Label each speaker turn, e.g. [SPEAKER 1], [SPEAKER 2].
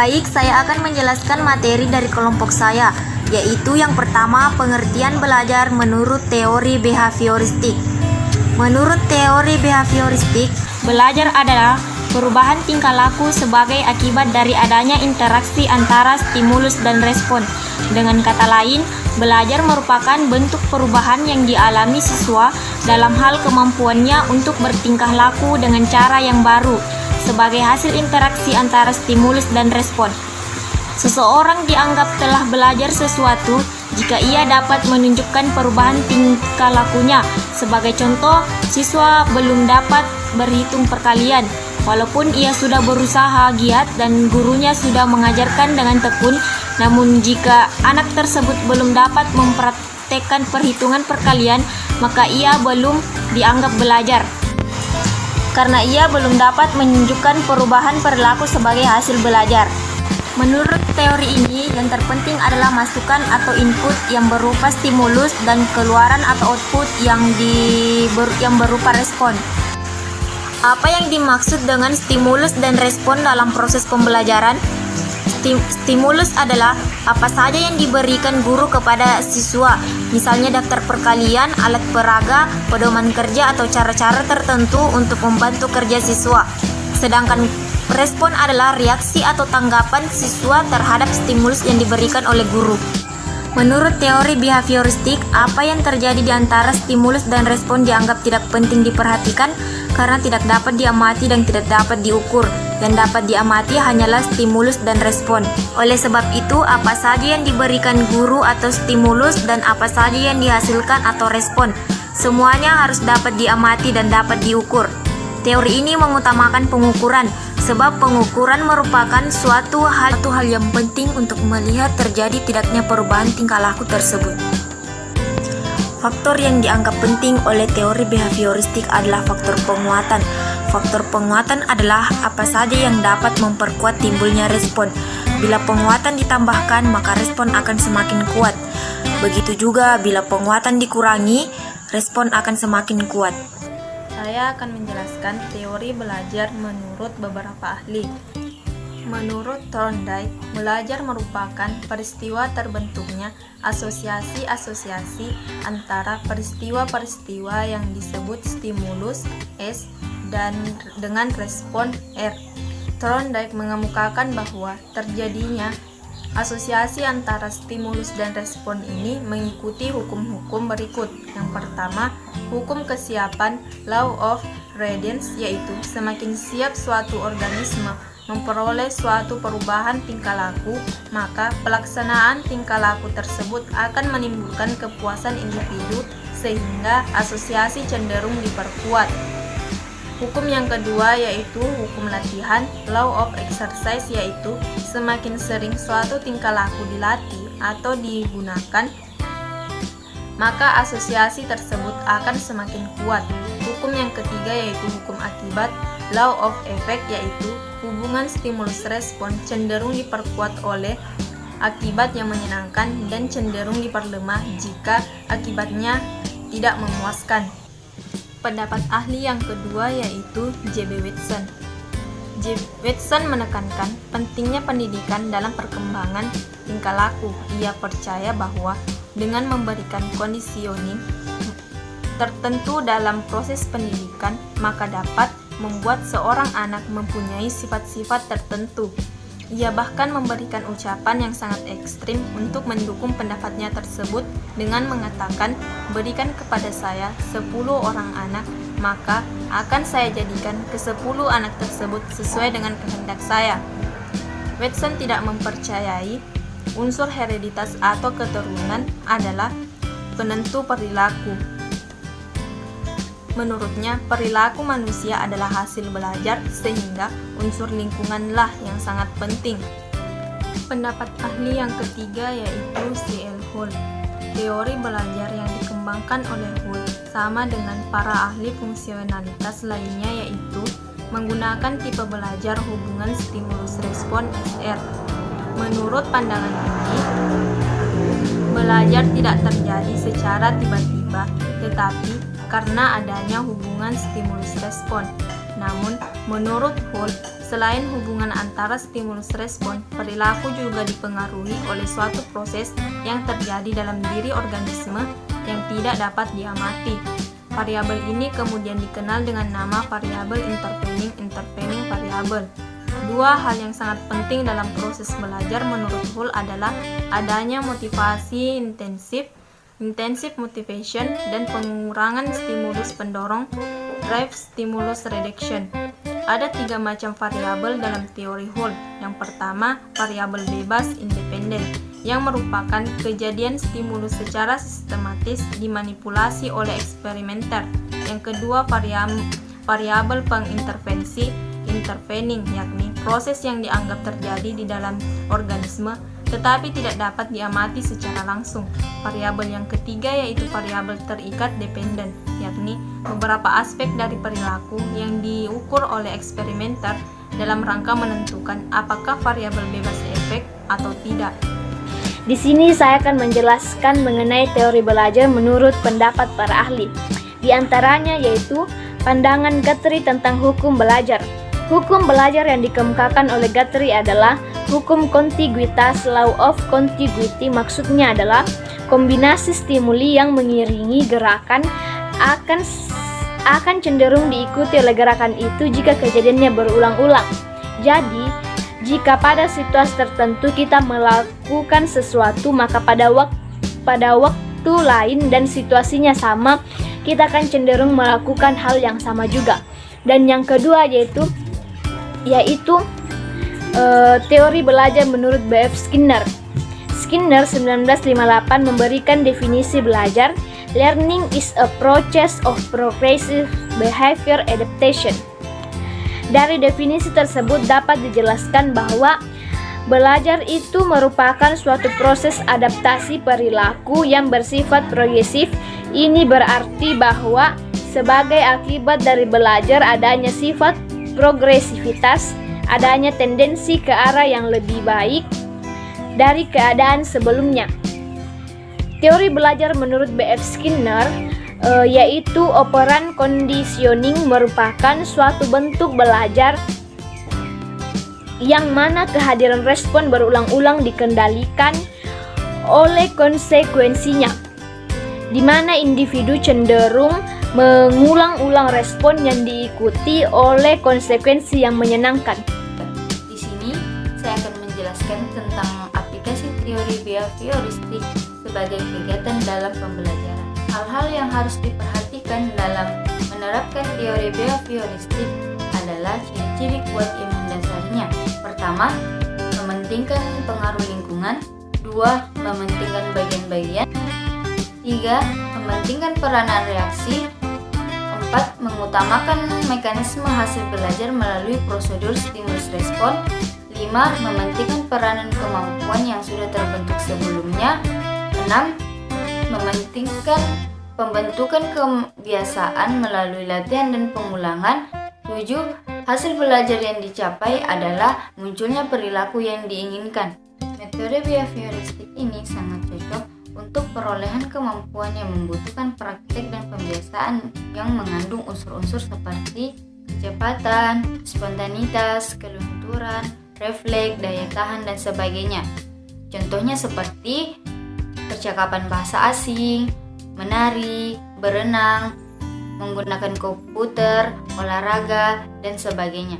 [SPEAKER 1] Baik, saya akan menjelaskan materi dari kelompok saya, yaitu yang pertama, pengertian belajar menurut teori behavioristik. Menurut teori behavioristik, belajar adalah perubahan tingkah laku sebagai akibat dari adanya interaksi antara stimulus dan respon. Dengan kata lain, belajar merupakan bentuk perubahan yang dialami siswa dalam hal kemampuannya untuk bertingkah laku dengan cara yang baru sebagai hasil interaksi antara stimulus dan respon. Seseorang dianggap telah belajar sesuatu jika ia dapat menunjukkan perubahan tingkah lakunya. Sebagai contoh, siswa belum dapat berhitung perkalian, walaupun ia sudah berusaha giat dan gurunya sudah mengajarkan dengan tekun. Namun jika anak tersebut belum dapat mempraktekkan perhitungan perkalian, maka ia belum dianggap belajar, karena ia belum dapat menunjukkan perubahan perilaku sebagai hasil belajar. Menurut teori ini, yang terpenting adalah masukan atau input yang berupa stimulus dan keluaran atau output yang berupa respon. Apa yang dimaksud dengan stimulus dan respon dalam proses pembelajaran? Stimulus adalah apa saja yang diberikan guru kepada siswa, misalnya daftar perkalian, alat peraga, pedoman kerja, atau cara-cara tertentu untuk membantu kerja siswa. Sedangkan respon adalah reaksi atau tanggapan siswa terhadap stimulus yang diberikan oleh guru. Menurut teori behavioristik, apa yang terjadi di antara stimulus dan respon dianggap tidak penting diperhatikan karena tidak dapat diamati dan tidak dapat diukur. Yang dapat diamati hanyalah stimulus dan respon. Oleh sebab itu, apa saja yang diberikan guru atau stimulus dan apa saja yang dihasilkan atau respon, semuanya harus dapat diamati dan dapat diukur. Teori ini mengutamakan pengukuran, sebab pengukuran merupakan suatu hal yang penting untuk melihat terjadi tidaknya perubahan tingkah laku tersebut. Faktor yang dianggap penting oleh teori behavioristik adalah faktor penguatan. Faktor penguatan adalah apa saja yang dapat memperkuat timbulnya respon. Bila penguatan ditambahkan, maka respon akan semakin kuat. Begitu juga bila penguatan dikurangi, respon akan semakin kuat.
[SPEAKER 2] Saya akan menjelaskan teori belajar menurut beberapa ahli. Menurut Thorndike, belajar merupakan peristiwa terbentuknya asosiasi-asosiasi antara peristiwa-peristiwa yang disebut stimulus S dan dengan respon R. Thorndike mengemukakan bahwa terjadinya asosiasi antara stimulus dan respon ini mengikuti hukum-hukum berikut. Yang pertama, hukum kesiapan law of readiness, yaitu semakin siap suatu organisme memperoleh suatu perubahan tingkah laku, maka pelaksanaan tingkah laku tersebut akan menimbulkan kepuasan individu sehingga asosiasi cenderung diperkuat. Hukum yang kedua yaitu hukum latihan, law of exercise, yaitu semakin sering suatu tingkah laku dilatih atau digunakan, maka asosiasi tersebut akan semakin kuat. Hukum yang ketiga yaitu hukum akibat, law of effect, yaitu hubungan stimulus respon cenderung diperkuat oleh akibat yang menyenangkan dan cenderung diperlemah jika akibatnya tidak memuaskan. Pendapat ahli yang kedua yaitu J.B. Watson. Watson menekankan pentingnya pendidikan dalam perkembangan tingkah laku. Ia percaya bahwa dengan memberikan conditioning tertentu dalam proses pendidikan, maka dapat membuat seorang anak mempunyai sifat-sifat tertentu. Ia bahkan memberikan ucapan yang sangat ekstrim untuk mendukung pendapatnya tersebut dengan mengatakan, "Berikan kepada saya 10 orang anak, maka akan saya jadikan ke-10 anak tersebut sesuai dengan kehendak saya." Watson tidak mempercayai unsur hereditas atau keturunan adalah penentu perilaku. Menurutnya, perilaku manusia adalah hasil belajar, sehingga unsur lingkunganlah yang sangat penting. Pendapat ahli yang ketiga yaitu C.L. Hull. Teori belajar yang dikembangkan oleh Hull sama dengan para ahli fungsionalitas lainnya, yaitu menggunakan tipe belajar hubungan stimulus respon SR. Menurut pandangan ini, belajar tidak terjadi secara tiba-tiba, tetapi karena adanya hubungan stimulus respon. Namun, menurut Hull, Selain hubungan antara stimulus respon, perilaku juga dipengaruhi oleh suatu proses yang terjadi dalam diri organisme yang tidak dapat diamati. Variabel ini kemudian dikenal dengan nama variabel intervening variabel. Dua hal yang sangat penting dalam proses belajar menurut Hull adalah adanya motivasi intensive motivation, dan pengurangan stimulus pendorong, drive stimulus reduction. Ada 3 macam variabel dalam teori Hull. Yang pertama, variabel bebas independen, yang merupakan kejadian stimulus secara sistematis dimanipulasi oleh eksperimenter. Yang kedua, variabel pengintervensi intervening, yakni proses yang dianggap terjadi di dalam organisme tetapi tidak dapat diamati secara langsung. Variabel yang ketiga yaitu variabel terikat dependen, yakni beberapa aspek dari perilaku yang diukur oleh eksperimenter dalam rangka menentukan apakah variabel bebas efek atau tidak.
[SPEAKER 3] Di sini saya akan menjelaskan mengenai teori belajar menurut pendapat para ahli. Di antaranya yaitu pandangan Guthrie tentang hukum belajar. Hukum belajar yang dikemukakan oleh Guthrie adalah hukum kontiguitas, law of contiguity. Maksudnya adalah kombinasi stimuli yang mengiringi gerakan akan cenderung diikuti oleh gerakan itu jika kejadiannya berulang-ulang. Jadi, jika pada situasi tertentu kita melakukan sesuatu, maka pada waktu lain dan situasinya sama, kita akan cenderung melakukan hal yang sama juga. Dan yang kedua yaitu teori belajar menurut B.F. Skinner. Skinner 1958 memberikan definisi belajar. Learning is a process of progressive behavior adaptation. Dari definisi tersebut dapat dijelaskan bahwa belajar itu merupakan suatu proses adaptasi perilaku yang bersifat progresif. Ini berarti bahwa sebagai akibat dari belajar adanya sifat progresivitas, adanya tendensi ke arah yang lebih baik dari keadaan sebelumnya. Teori belajar menurut B.F. Skinner yaitu operant conditioning merupakan suatu bentuk belajar yang mana kehadiran respon berulang-ulang dikendalikan oleh konsekuensinya, di mana individu cenderung mengulang-ulang respon yang diikuti oleh konsekuensi yang menyenangkan.
[SPEAKER 4] Di sini saya akan menjelaskan tentang aplikasi teori behavioristik sebagai kegiatan dalam pembelajaran. Hal-hal yang harus diperhatikan dalam menerapkan teori behavioristik adalah ciri-ciri kuat yang mendasarinya. Pertama, mementingkan pengaruh lingkungan. 2. Mementingkan bagian-bagian. 3. Mementingkan peranan reaksi. 4. Mengutamakan mekanisme hasil belajar melalui prosedur stimulus respon. 5. Mementingkan peranan kemampuan yang sudah terbentuk sebelumnya. 6. Mementingkan pembentukan kebiasaan melalui latihan dan pengulangan. 7. Hasil belajar yang dicapai adalah munculnya perilaku yang diinginkan. Metode behavioristik ini sangat cocok untuk perolehan kemampuan yang membutuhkan praktek dan pembiasaan yang mengandung unsur-unsur seperti kecepatan, spontanitas, kelunturan, refleks, daya tahan, dan sebagainya. Contohnya seperti percakapan bahasa asing, menari, berenang, menggunakan komputer, olahraga, dan sebagainya.